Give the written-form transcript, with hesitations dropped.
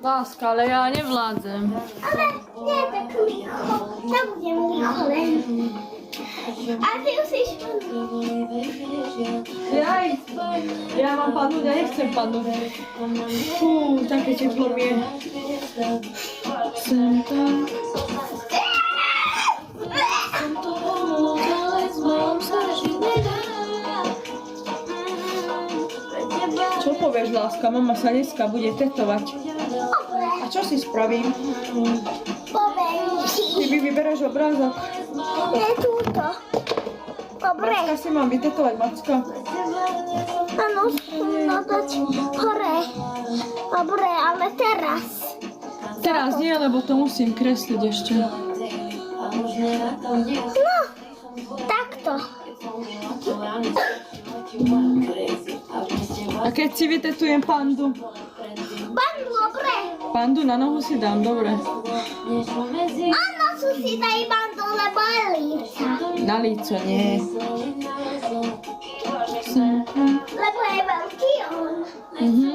Láska, ale ja nevládzem. Ale nie tak licho. Nebudem licho len. A ty musíš Ja mám padnúť, ja nechcem padnúť. Fú, také teplo mi je. Sem tam. Čo povieš, láska? Mama sa dneska bude tetovať. A čo si spravím? poviem Ty ti. mi vyberáš obrázok. Nie túto. Dobre. Macka si mám vytetovať, Macka. Áno, no dať hore. Dobre, ale teraz. Teraz nie, lebo to musím kresliť ešte. No, takto. A keď si vytetujem pandu? Pandu, dobre. Pandu na nohu si dám, dobre. Áno, sú si daj pandu, lebo je líca. Na líco nie. Lebo je veľký on. Mhm.